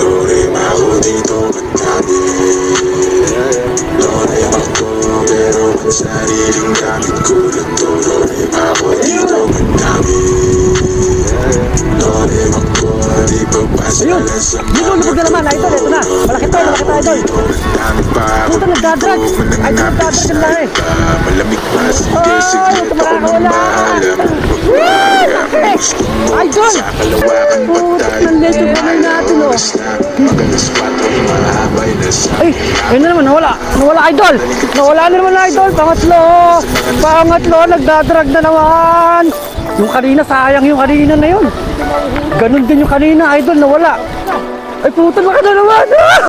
Norim ako dito madami. Norim ako pero ang sariling gamit ko lang to. Norim ako dito madami. Norim ako di papasala sa mga Lubog na naman, idol. Ito na. Malaki to, idol. Madami pa ako Puta, nagdadrag. Ay, nagdadrag yung lahi. Malamig pa, sige, sige, ako nang bahala. Idol! Sa kalawakan pa Puta, tayo. nandito pa rin natin, oh. Magalas pa tayo, mahabay na sa Ay, ayun na naman, nawala. Nawala, idol. Nawala na naman, idol. Pangatlo, nagdadrag na naman. Yung kanina, sayang yung kanina na yun. Ganun din yung kanina, idol, nawala. Ay, puta, baka na naman.